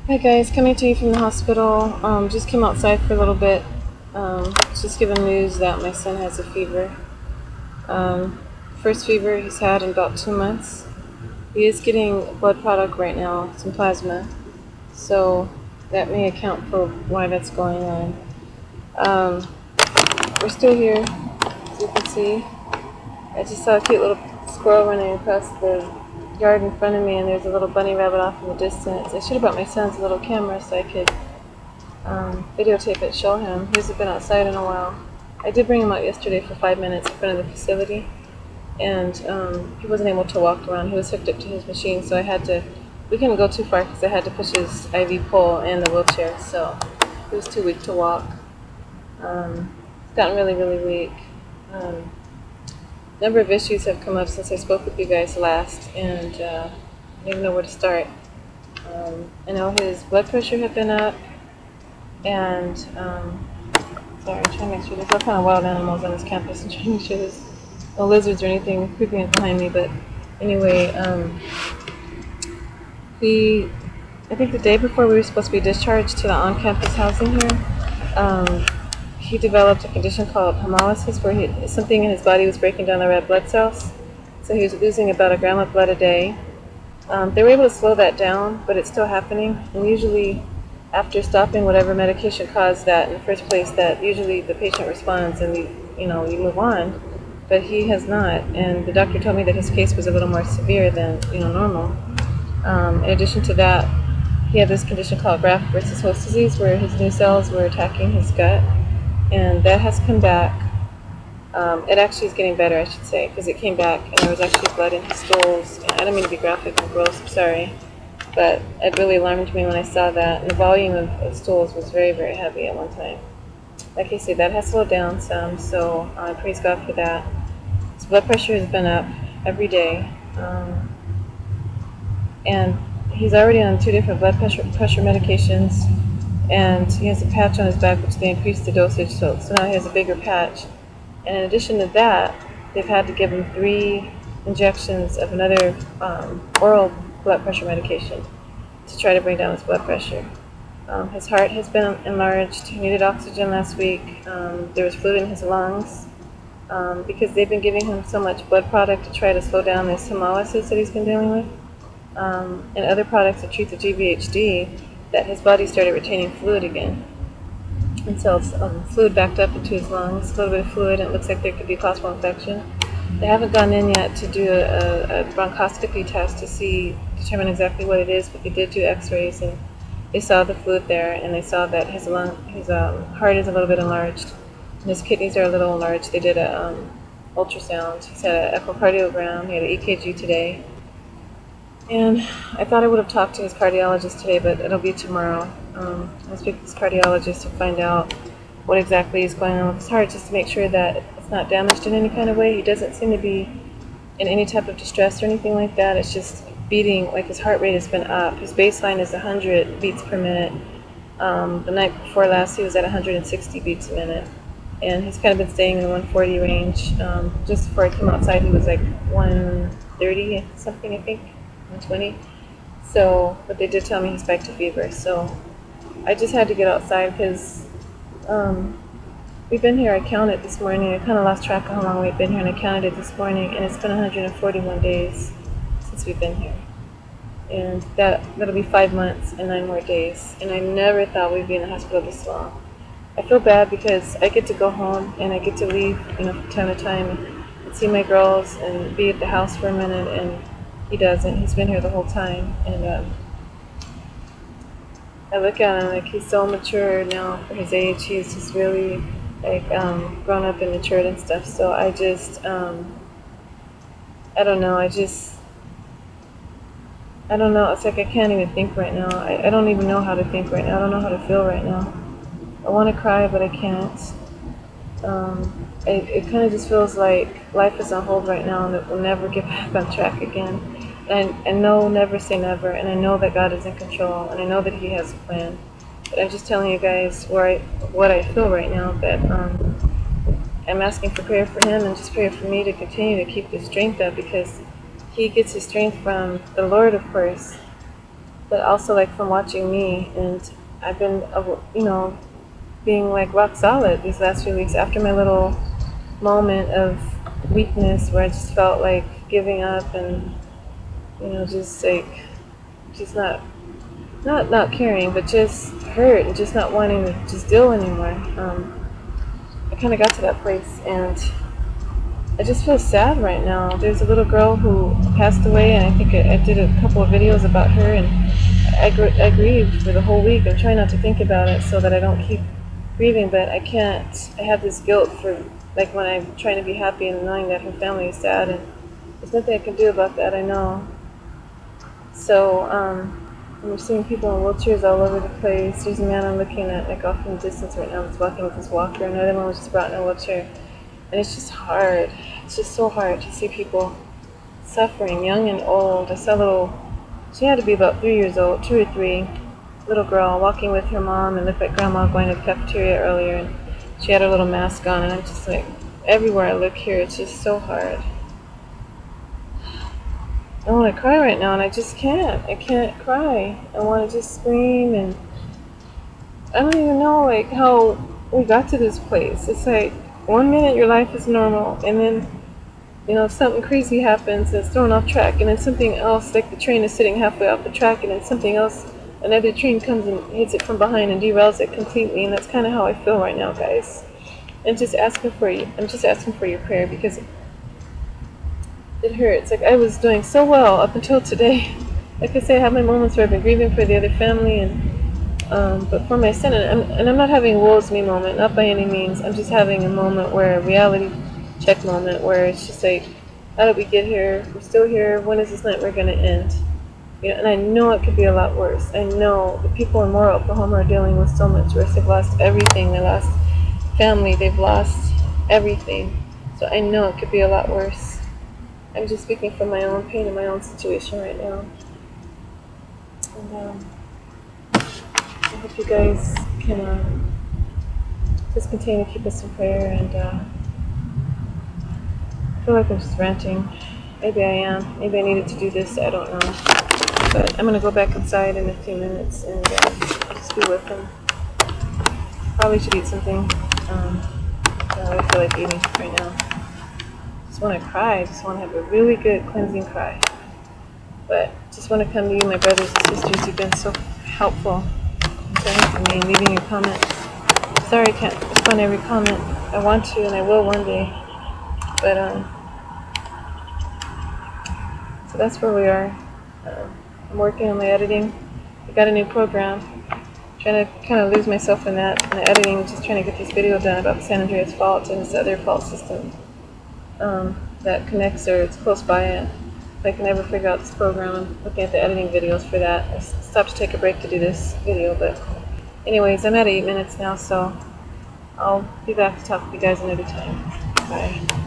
Hi guys, coming to you from the hospital. Just came outside for a little bit. Just given news that my son has a fever. Um, First fever he's had in about 2 months. He is getting blood product right now, some plasma. So that may account for why that's going on. Um, we're still here, as you can see. I just saw a cute little squirrel running across the yard in front of me, and there's a little bunny rabbit off in the distance. I should have brought my son's little camera so I could videotape it, show him. He hasn't been outside in a while. I did bring him out yesterday for 5 minutes in front of the facility, and he wasn't able to walk around. He was hooked up to his machine, so we couldn't go too far because I had to push his IV pole and the wheelchair, so he was too weak to walk. He's gotten really, really weak. Um, Number of issues have come up since I spoke with you guys last, and I don't even know where to start. I know his blood pressure had been up, and sorry, I'm trying to make sure there's all kind of wild animals on this campus. I'm trying to make sure there's no lizards or anything creeping up behind me. But anyway, I think the day before we were supposed to be discharged to the on-campus housing here, he developed a condition called hemolysis, where something in his body was breaking down the red blood cells. So he was losing about a gram of blood a day. They were able to slow that down, but it's still happening. And usually, after stopping whatever medication caused that in the first place, that usually the patient responds and we move on. But he has not, and the doctor told me that his case was a little more severe than normal. In addition to that, he had this condition called graft versus host disease, where his new cells were attacking his gut, and that has come back. It actually is getting better, I should say, because it came back and there was actually blood in his stools. I don't mean to be graphic and gross, I'm sorry, but it really alarmed me when I saw that. And the volume of stools was very, very heavy at one time. Like I said, that has slowed down some, so I praise God for that. His blood pressure has been up every day, and he's already on 2 different blood pressure medications, and he has a patch on his back which they increased the dosage, so now he has a bigger patch. And in addition to that, they've had to give him 3 injections of another oral blood pressure medication to try to bring down his blood pressure. His heart has been enlarged. He needed oxygen last week. There was fluid in his lungs because they've been giving him so much blood product to try to slow down this hemolysis that he's been dealing with, and other products that treat the GVHD, that his body started retaining fluid again. And so fluid backed up into his lungs, a little bit of fluid, and it looks like there could be possible infection. They haven't gone in yet to do a bronchoscopy test to determine exactly what it is, but they did do x-rays, and they saw the fluid there, and they saw that his heart is a little bit enlarged, and his kidneys are a little enlarged. They did a ultrasound. He's had an echocardiogram. He had an EKG today. And I thought I would have talked to his cardiologist today, but it'll be tomorrow. I'll speak to his cardiologist to find out what exactly is going on with his heart, just to make sure that it's not damaged in any kind of way. He doesn't seem to be in any type of distress or anything like that. It's just beating, like his heart rate has been up. His baseline is 100 beats per minute. The night before last, he was at 160 beats a minute. And he's kind of been staying in the 140 range. Just before I came outside, he was like 130 something, I think. 120. So, but they did tell me he spiked a fever. So I just had to get outside because we've been here. I counted this morning. I kind of lost track of how long we've been here, and I counted it this morning, and it's been 141 days since we've been here. And that'll be 5 months and 9 more days. And I never thought we'd be in the hospital this long. I feel bad because I get to go home and I get to leave, from time to time and see my girls and be at the house for a minute, and he doesn't. He's been here the whole time, and I look at him like he's so mature now for his age. He's just really grown up and matured and stuff. So I just I don't know. I don't know. It's like I can't even think right now. I don't even know how to think right now. I don't know how to feel right now. I want to cry, but I can't. It kind of just feels like life is on hold right now, and that we'll never get back on track again. And no, never say never. And I know that God is in control, and I know that He has a plan. But I'm just telling you guys what I feel right now. That I'm asking for prayer for him, and just prayer for me to continue to keep his strength up, because he gets his strength from the Lord, of course. but also like from watching me. And I've been, being like rock solid these last few weeks after my little moment of weakness where I just felt like giving up and, just like, just not caring, but just hurt and just not wanting to just deal anymore. I kind of got to that place, and I just feel sad right now. There's a little girl who passed away, and I think I did a couple of videos about her, and I grieved for the whole week. I'm trying not to think about it so that I don't keep grieving, but I can't. I have this guilt for, like, when I'm trying to be happy and knowing that her family is sad, and there's nothing I can do about that, I know. So, we're seeing people in wheelchairs all over the place. There's a man I'm looking at, like, off in the distance right now that's walking with his walker. Another one was just brought in a wheelchair. And it's just hard. It's just so hard to see people suffering, young and old. I saw a little, she had to be about 3 years old, 2 or 3, little girl walking with her mom and looked like grandma going to the cafeteria earlier. And she had her little mask on. And I'm just like, everywhere I look here, it's just so hard. I want to cry right now, and I just can't. I can't cry. I want to just scream, and I don't even know, like, how we got to this place. It's like, 1 minute your life is normal, and then, something crazy happens and it's thrown off track, and then something else, like the train is sitting halfway off the track, and then something else, another train comes and hits it from behind and derails it completely, and that's kind of how I feel right now, guys. And just asking for you. I'm just asking for your prayer, because it hurts. Like, I was doing so well up until today. Like I say, I have my moments where I've been grieving for the other family, but for my son, and I'm not having a woes me moment, not by any means. I'm just having a moment where, a reality check moment, where it's just like, how did we get here? We're still here. When is this nightmare going to end? And I know it could be a lot worse. I know the people in Moore, Oklahoma are dealing with so much worse. They've lost everything. They lost family. They've lost everything. So I know it could be a lot worse. I'm just speaking from my own pain and my own situation right now. And I hope you guys can just continue to keep us in prayer. And I feel like I'm just ranting. Maybe I am. Maybe I needed to do this. I don't know. But I'm going to go back inside in a few minutes and just be with him. Probably should eat something. I don't feel like eating right now. Just want to cry. I just want to have a really good cleansing cry. But just want to come to you, my brothers and sisters. You've been so helpful in praying for me and leaving your comments. Sorry I can't respond to every comment. I want to, and I will one day. But so that's where we are. I'm working on my editing. I got a new program. Trying to kind of lose myself in that, in the editing, just trying to get this video done about the San Andreas Fault and this other fault system that connects, or it's close by it. If I can ever figure out this program, I'm looking at the editing videos for that. I stopped to take a break to do this video, but anyways, I'm at 8 minutes now, so I'll be back to talk with you guys another time. Bye.